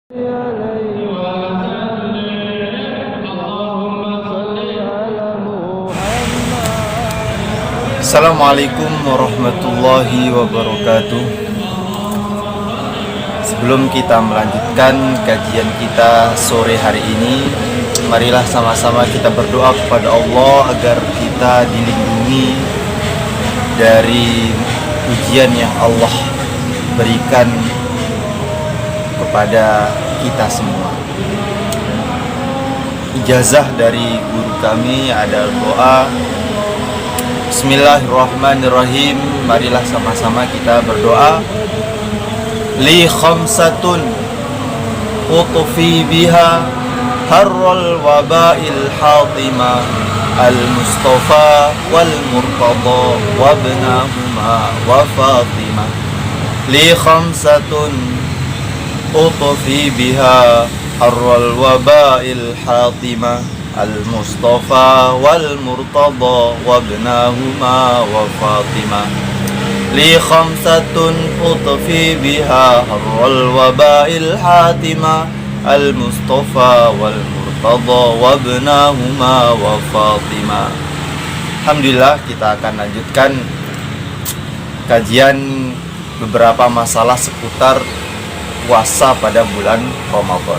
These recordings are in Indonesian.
Assalamualaikum warahmatullahi wabarakatuh. Sebelum kita melanjutkan kajian kita sore hari ini, marilah sama-sama kita berdoa kepada Allah agar kita dilindungi dari ujian yang Allah berikan kepada kita semua. Ijazah dari guru kami adalah doa. Bismillahirrahmanirrahim. Marilah sama-sama kita berdoa. Li khamsatun utfi biha harral wabail hatima al-Mustafa wal Murtada wabnahuma wa Fatimah. Li khamsatun utfi biha harral wabail hatima al-Mustafa wal Murtada wabnahuma wa Fatimah. Li khamsatun utfi biha harral wabail hatima al-Mustafa wal Murtada wabnahuma wa Fatimah. Alhamdulillah, kita akan lanjutkan kajian beberapa masalah seputar puasa pada bulan Ramadan.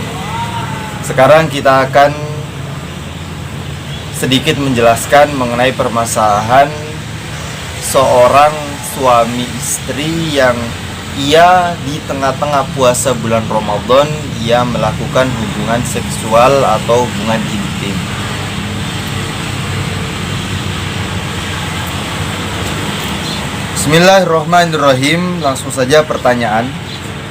Sekarang kita akan sedikit menjelaskan mengenai permasalahan seorang suami istri yang ia di tengah-tengah puasa bulan Ramadan ia melakukan hubungan seksual atau hubungan intim. Bismillahirrahmanirrahim. Langsung saja pertanyaan.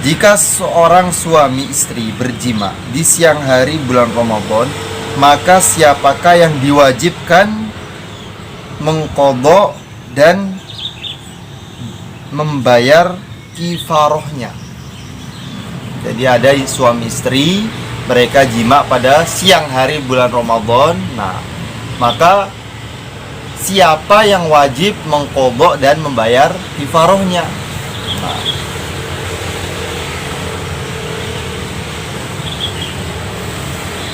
Jika seorang suami istri berjima di siang hari bulan Ramadan, maka siapakah yang diwajibkan mengqadha dan membayar kifarohnya? Jadi ada suami istri, mereka jima pada siang hari bulan Ramadan. Nah, maka siapa yang wajib mengqadha dan membayar kifarohnya? Nah,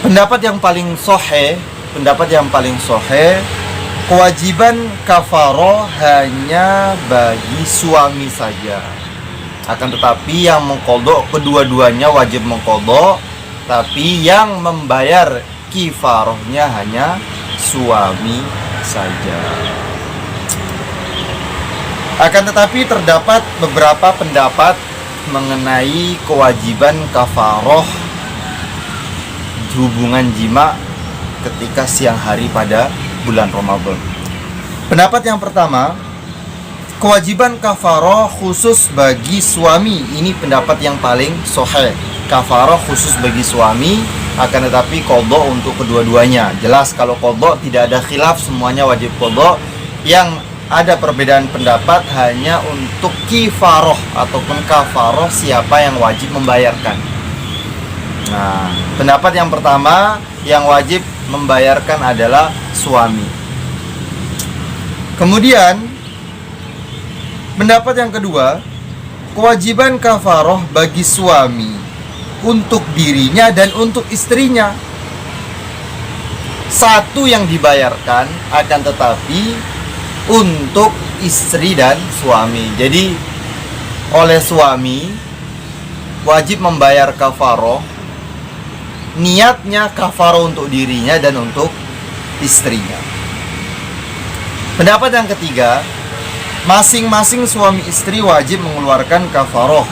pendapat yang paling sahih, kewajiban kafaroh hanya bagi suami saja. Akan tetapi yang mengqadha, kedua-duanya wajib mengqadha, tapi yang membayar kifarohnya hanya suami saja. Akan tetapi terdapat beberapa pendapat mengenai kewajiban kafaroh hubungan jima ketika siang hari pada bulan Ramadan. Pendapat yang pertama, kewajiban kafaroh khusus bagi suami. Ini pendapat yang paling sahih. Kafaroh khusus bagi suami, akan tetapi qadha untuk kedua-duanya. Jelas kalau qadha tidak ada khilaf, semuanya wajib qadha. Yang ada perbedaan pendapat hanya untuk kifaroh ataupun kafaroh, siapa yang wajib membayarkan. Nah, pendapat yang pertama, yang wajib membayarkan adalah suami. Kemudian pendapat yang kedua, kewajiban kafaroh bagi suami untuk dirinya dan untuk istrinya. Satu yang dibayarkan, akan tetapi untuk istri dan suami. Jadi oleh suami wajib membayar kafaroh, niatnya kafaroh untuk dirinya dan untuk istrinya. Pendapat yang ketiga, masing-masing suami istri wajib mengeluarkan kafaroh.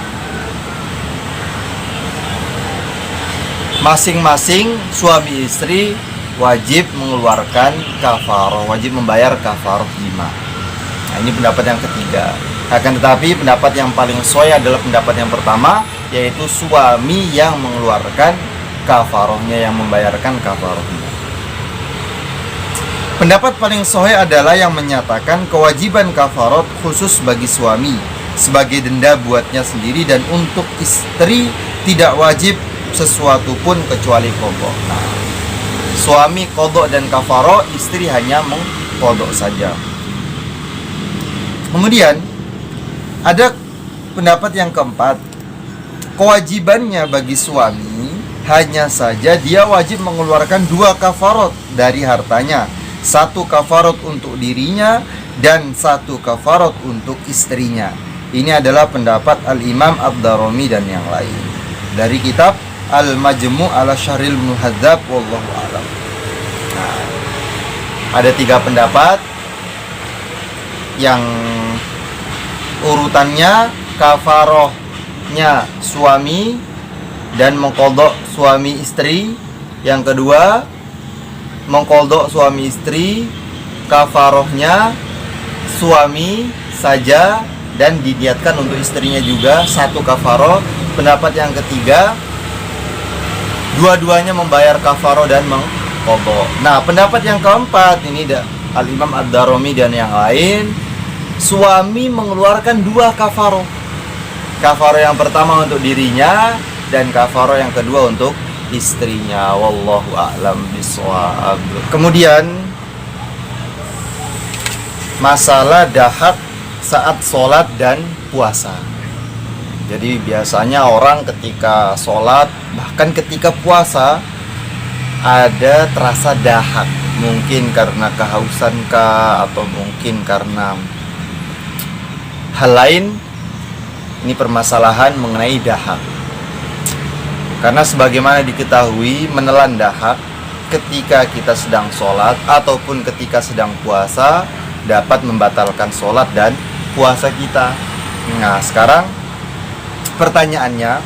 Masing-masing suami istri wajib mengeluarkan kafaroh, wajib membayar kafaroh jima. Nah, ini pendapat yang ketiga. Akan tetapi pendapat yang paling sahih adalah pendapat yang pertama, yaitu suami yang mengeluarkan kafarohnya, yang membayarkan kafarohnya. Pendapat paling sahih adalah yang menyatakan kewajiban kafarot khusus bagi suami sebagai denda buatnya sendiri, dan untuk istri tidak wajib sesuatu pun kecuali qadha. Nah, suami qadha dan kafaroh, istri hanya mengqadha saja. Kemudian ada pendapat yang keempat, kewajibannya bagi suami hanya saja dia wajib mengeluarkan 2 kafarat dari hartanya. 1 kafarat untuk dirinya dan 1 kafarat untuk istrinya. Ini adalah pendapat Al-Imam Ad-Darimi dan yang lain dari kitab Al-Majmu' ala Syarhil Muhadzab wallahu a'lam. Nah, ada 3 pendapat yang urutannya kafarohnya suami dan mengqadha suami istri. Yang kedua, mengqadha suami istri, kafarohnya suami saja dan diniatkan untuk istrinya juga 1 kafaroh. Pendapat yang ketiga, dua-duanya membayar kafaroh dan mengqadha. Nah, pendapat yang keempat ini Al-Imam Ad-Darimi dan yang lain, suami mengeluarkan 2 kafaroh. Kafaroh yang pertama untuk dirinya dan kafaroh yang kedua untuk istrinya. Wallahu a'lam bishawab. Kemudian masalah dahak saat sholat dan puasa. Jadi biasanya orang ketika sholat bahkan ketika puasa ada terasa dahak. Mungkin karena kehausan kah, atau mungkin karena hal lain. Ini permasalahan mengenai dahak. Karena sebagaimana diketahui, menelan dahak ketika kita sedang sholat ataupun ketika sedang puasa dapat membatalkan sholat dan puasa kita. Nah, sekarang pertanyaannya,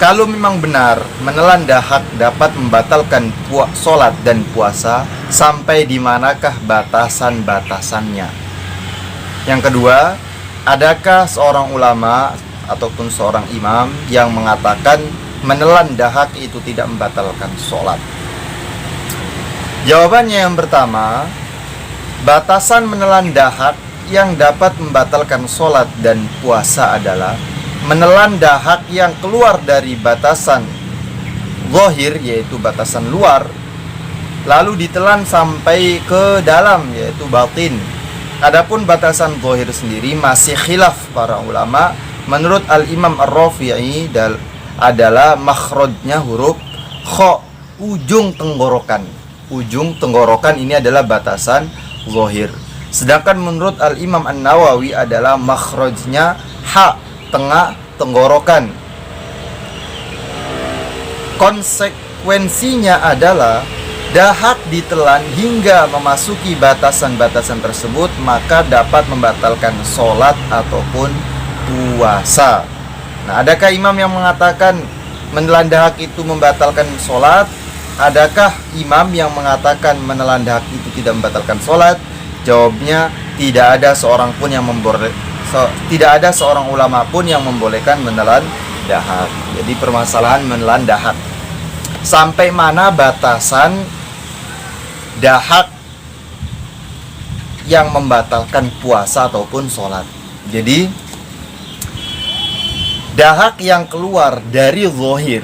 kalau memang benar menelan dahak dapat membatalkan sholat dan puasa, sampai di manakah batasan-batasannya? Yang kedua, adakah seorang ulama ataupun seorang imam yang mengatakan menelan dahak itu tidak membatalkan sholat? Jawabannya yang pertama, batasan menelan dahak yang dapat membatalkan sholat dan puasa adalah menelan dahak yang keluar dari batasan zahir, yaitu batasan luar, lalu ditelan sampai ke dalam, yaitu batin. Adapun batasan zahir sendiri masih khilaf para ulama. Menurut Al-Imam Ar-Rafi'i adalah makhrajnya huruf kha, ujung tenggorokan. Ujung tenggorokan ini adalah batasan zahir. Sedangkan menurut Al-Imam An-Nawawi adalah makhrajnya ha, tengah tenggorokan. Konsekuensinya adalah dahak ditelan hingga memasuki batasan-batasan tersebut, maka dapat membatalkan sholat ataupun puasa. Nah, adakah imam yang mengatakan menelan dahak itu membatalkan sholat? Adakah imam yang mengatakan menelan dahak itu tidak membatalkan sholat? Jawabnya, tidak ada seorang pun yang tidak ada seorang ulama pun yang membolehkan menelan dahak. Jadi permasalahan menelan dahak, sampai mana batasan dahak yang membatalkan puasa ataupun sholat. Jadi dahak yang keluar dari zahir,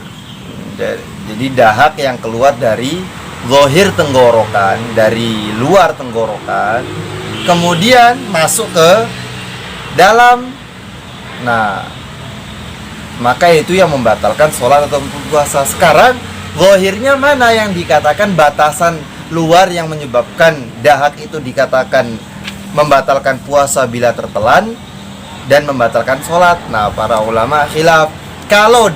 jadi dahak yang keluar dari zahir tenggorokan, dari luar tenggorokan, kemudian masuk ke dalam, nah maka itu yang membatalkan sholat ataupun puasa. Sekarang zahirnya mana yang dikatakan batasan luar yang menyebabkan dahak itu dikatakan membatalkan puasa bila tertelan dan membatalkan sholat? Nah, para ulama khilaf. Kalau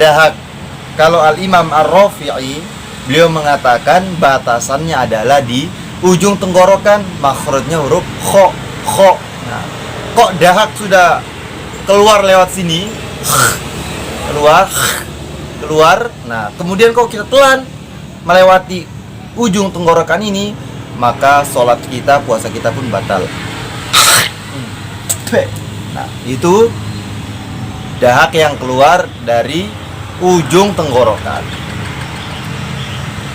Al-Imam Ar-Rafi'i, beliau mengatakan batasannya adalah di ujung tenggorokan, makhrajnya huruf kha. Nah, kok dahak sudah keluar lewat sini, keluar, nah kemudian kok kita telan melewati ujung tenggorokan ini, maka sholat kita, puasa kita pun batal. Nah, itu dahak yang keluar dari ujung tenggorokan.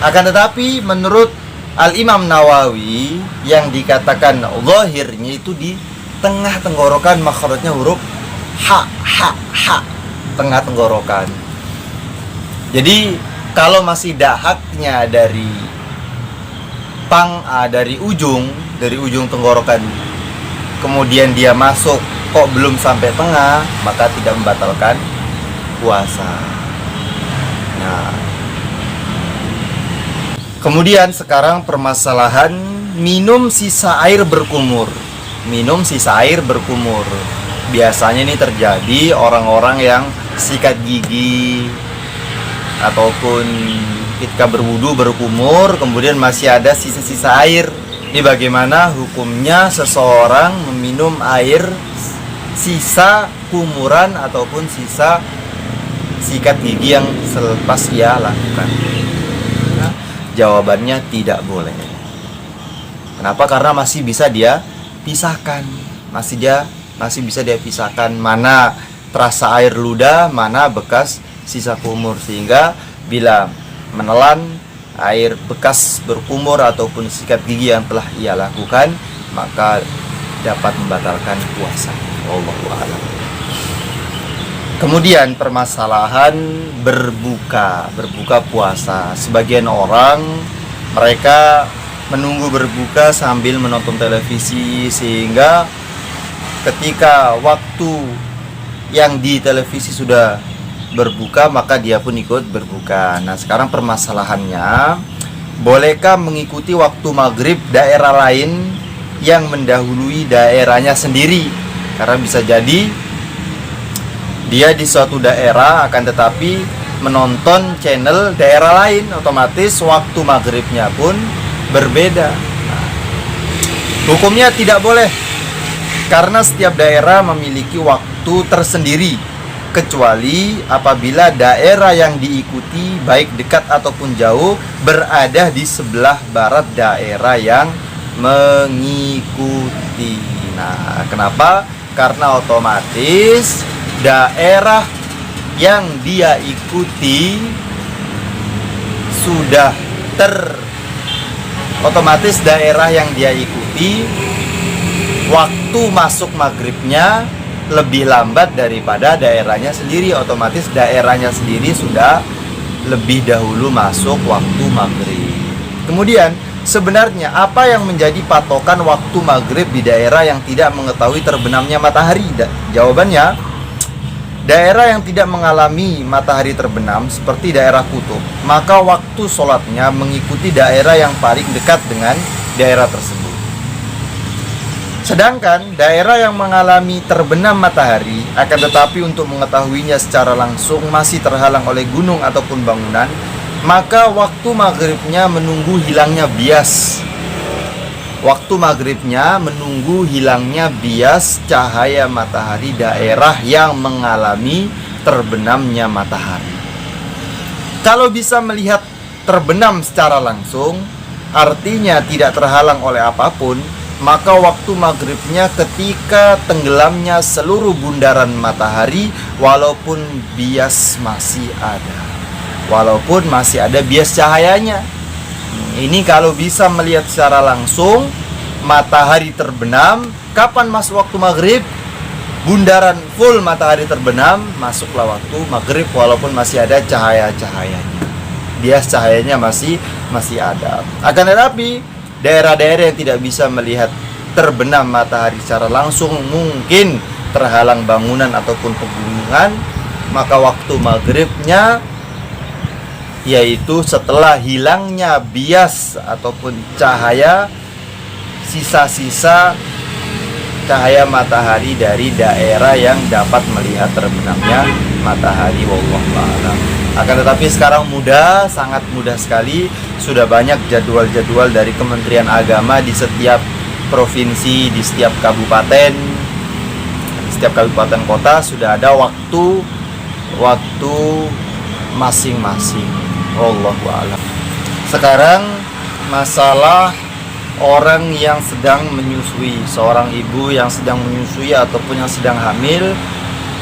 Akan tetapi menurut Al-Imam Nawawi, yang dikatakan zahirnya itu di tengah tenggorokan, makhrajnya huruf ha, tengah tenggorokan. Jadi kalau masih dahaknya dari dari ujung tenggorokan, kemudian dia masuk kok belum sampai tengah, maka tidak membatalkan berpuasa. Nah, kemudian sekarang permasalahan minum sisa air berkumur. Minum sisa air berkumur. Biasanya ini terjadi orang-orang yang sikat gigi ataupun ketika berwudu berkumur kemudian masih ada sisa-sisa air. Ini bagaimana hukumnya seseorang meminum air sisa kumuran ataupun sisa sikat gigi yang selepas ia lakukan? Nah, jawabannya tidak boleh. Kenapa? Karena masih bisa dia pisahkan. Masih bisa dia pisahkan mana terasa air ludah, mana bekas sisa kumur, sehingga bila menelan air bekas berkumur ataupun sikat gigi yang telah ia lakukan, maka dapat membatalkan puasa. Wallahu a'lam. Kemudian permasalahan berbuka puasa. Sebagian orang mereka menunggu berbuka sambil menonton televisi, sehingga ketika waktu yang di televisi sudah berbuka maka dia pun ikut berbuka. Nah, sekarang permasalahannya, bolehkah mengikuti waktu maghrib daerah lain yang mendahului daerahnya sendiri? Karena bisa jadi dia di suatu daerah akan tetapi menonton channel daerah lain, otomatis waktu maghribnya pun berbeda. Nah, hukumnya tidak boleh, karena setiap daerah memiliki waktu tersendiri, kecuali apabila daerah yang diikuti baik dekat ataupun jauh berada di sebelah barat daerah yang mengikuti. Nah, kenapa? Karena otomatis daerah yang dia ikuti sudah otomatis daerah yang dia ikuti waktu masuk maghribnya lebih lambat daripada daerahnya sendiri. Otomatis daerahnya sendiri sudah lebih dahulu masuk waktu maghrib. Kemudian sebenarnya apa yang menjadi patokan waktu maghrib di daerah yang tidak mengetahui terbenamnya matahari? Jawabannya, daerah yang tidak mengalami matahari terbenam seperti daerah kutub, maka waktu sholatnya mengikuti daerah yang paling dekat dengan daerah tersebut. Sedangkan daerah yang mengalami terbenam matahari, akan tetapi untuk mengetahuinya secara langsung masih terhalang oleh gunung ataupun bangunan, maka waktu maghribnya menunggu hilangnya bias. Waktu maghribnya menunggu hilangnya bias cahaya matahari daerah yang mengalami terbenamnya matahari. Kalau bisa melihat terbenam secara langsung, artinya tidak terhalang oleh apapun, maka waktu maghribnya ketika tenggelamnya seluruh bundaran matahari, walaupun bias masih ada, walaupun masih ada bias cahayanya. Ini kalau bisa melihat secara langsung matahari terbenam, kapan masuk waktu maghrib? Bundaran full matahari terbenam, masuklah waktu maghrib walaupun masih ada cahaya-cahayanya, bias cahayanya masih ada. Akan tetapi daerah-daerah yang tidak bisa melihat terbenam matahari secara langsung, mungkin terhalang bangunan ataupun pegunungan, maka waktu maghribnya yaitu setelah hilangnya bias ataupun cahaya, sisa-sisa cahaya matahari dari daerah yang dapat melihat terbenamnya matahari. Wallahu a'lam. Akan tetapi sekarang mudah, sangat mudah sekali. Sudah banyak jadwal-jadwal dari Kementerian Agama di setiap provinsi, di setiap kabupaten kota sudah ada waktu masing-masing. Wallahu a'lam. Sekarang masalah orang yang sedang menyusui, seorang ibu yang sedang menyusui ataupun yang sedang hamil,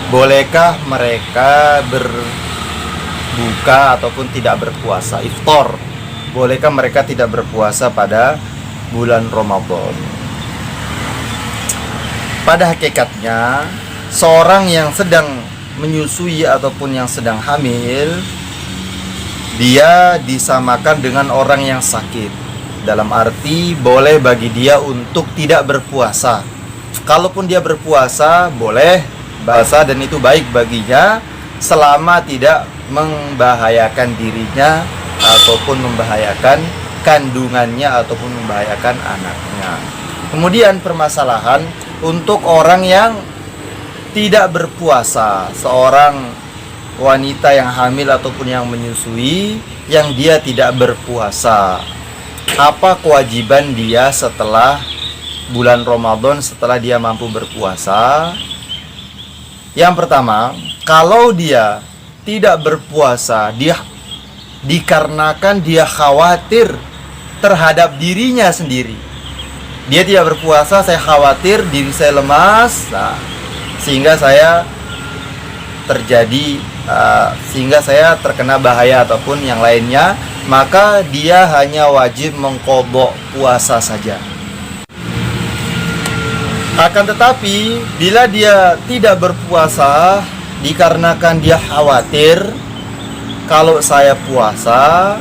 bolehkah mereka berbuka ataupun tidak berpuasa, iftar? Bolehkah mereka tidak berpuasa pada bulan Ramadan? Pada hakikatnya, seorang yang sedang menyusui ataupun yang sedang hamil, dia disamakan dengan orang yang sakit. Dalam arti boleh bagi dia untuk tidak berpuasa. Kalaupun dia berpuasa, boleh puasa dan itu baik baginya. selama tidak membahayakan dirinya ataupun membahayakan kandungannya ataupun membahayakan anaknya. Kemudian permasalahan untuk orang yang tidak berpuasa, seorang wanita yang hamil ataupun yang menyusui yang dia tidak berpuasa. Apa kewajiban dia setelah bulan Ramadan, setelah dia mampu berpuasa? Yang pertama, kalau dia tidak berpuasa, dia dikarenakan dia khawatir terhadap dirinya sendiri. Dia tidak berpuasa, saya khawatir diri saya lemas, sehingga saya terkena bahaya ataupun yang lainnya, maka dia hanya wajib mengqadha puasa saja. Akan tetapi bila dia tidak berpuasa dikarenakan dia khawatir, kalau saya puasa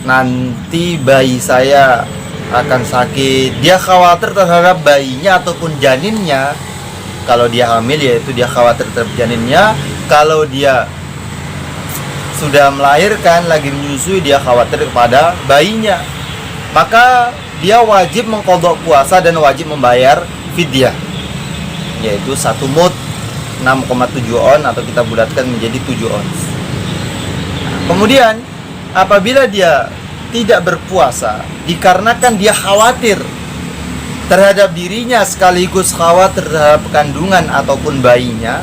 nanti bayi saya akan sakit, dia khawatir terhadap bayinya ataupun janinnya. Kalau dia hamil, yaitu dia khawatir terhadap janinnya. Kalau dia sudah melahirkan, lagi menyusui, dia khawatir kepada bayinya. Maka dia wajib mengqadha puasa dan wajib membayar fidyah, yaitu 1 mud 6,7 on, atau kita bulatkan menjadi 7 ons. Kemudian apabila dia tidak berpuasa dikarenakan dia khawatir terhadap dirinya sekaligus khawatir terhadap kandungan ataupun bayinya,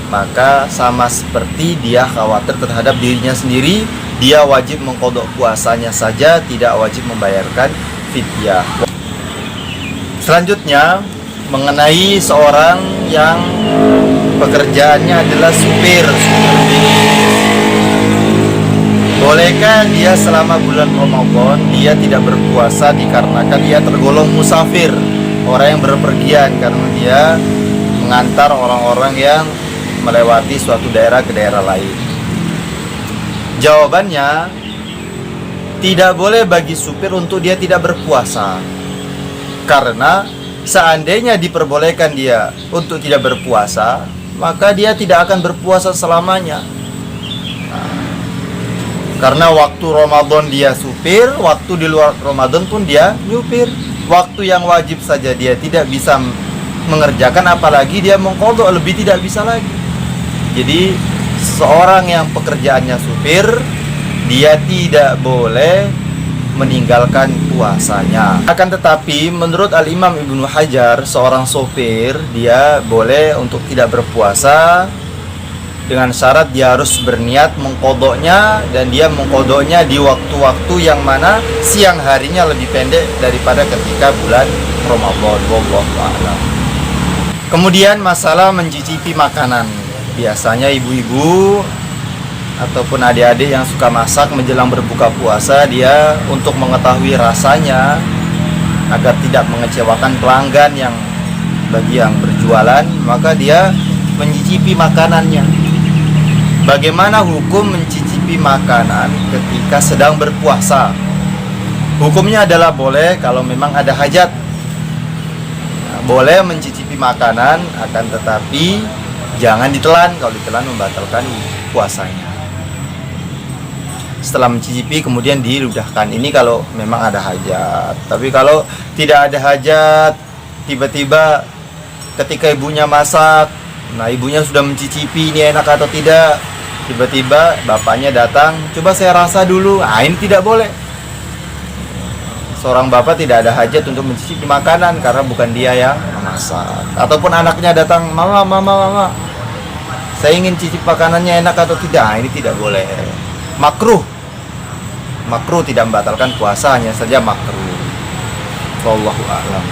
maka sama seperti dia khawatir terhadap dirinya sendiri, dia wajib mengqadha puasanya saja, tidak wajib membayarkan fidyah. Selanjutnya mengenai seorang yang pekerjaannya adalah supir bis. Bolehkah dia selama bulan Ramadan dia tidak berpuasa dikarenakan dia tergolong musafir, orang yang berpergian, karena dia mengantar orang-orang yang melewati suatu daerah ke daerah lain? Jawabannya, tidak boleh bagi supir untuk dia tidak berpuasa, karena seandainya diperbolehkan dia untuk tidak berpuasa, maka dia tidak akan berpuasa selamanya. Karena waktu Ramadan dia supir, waktu di luar Ramadan pun dia nyupir. Waktu yang wajib saja dia tidak bisa mengerjakan, apalagi dia mengqadha, lebih tidak bisa lagi. Jadi seorang yang pekerjaannya supir, dia tidak boleh meninggalkan puasanya. Akan tetapi menurut Al-Imam Ibnu Hajar, seorang sopir dia boleh untuk tidak berpuasa dengan syarat dia harus berniat mengqadhanya, dan dia mengqadhanya di waktu-waktu yang mana siang harinya lebih pendek daripada ketika bulan Ramadan. Wallahu a'lam. Kemudian masalah mencicipi makanan. Biasanya ibu-ibu ataupun adik-adik yang suka masak menjelang berbuka puasa, dia untuk mengetahui rasanya agar tidak mengecewakan pelanggan yang bagi yang berjualan, maka dia mencicipi makanannya. Bagaimana hukum mencicipi makanan ketika sedang berpuasa? Hukumnya adalah boleh kalau memang ada hajat. Boleh mencicipi makanan, akan tetapi jangan ditelan. Kalau ditelan membatalkan puasanya. Setelah mencicipi kemudian diludahkan. Ini kalau memang ada hajat. Tapi kalau tidak ada hajat, tiba-tiba ketika ibunya masak, nah ibunya sudah mencicipi ini enak atau tidak, tiba-tiba bapaknya datang, coba saya rasa dulu. Ini tidak boleh. Seorang bapak tidak ada hajat untuk mencicipi makanan karena bukan dia yang memasak. Ataupun anaknya datang, mama, saya ingin cicip makanannya enak atau tidak. Ini tidak boleh. Makruh tidak membatalkan puasa, hanya saja makruh. Wallahu a'lam.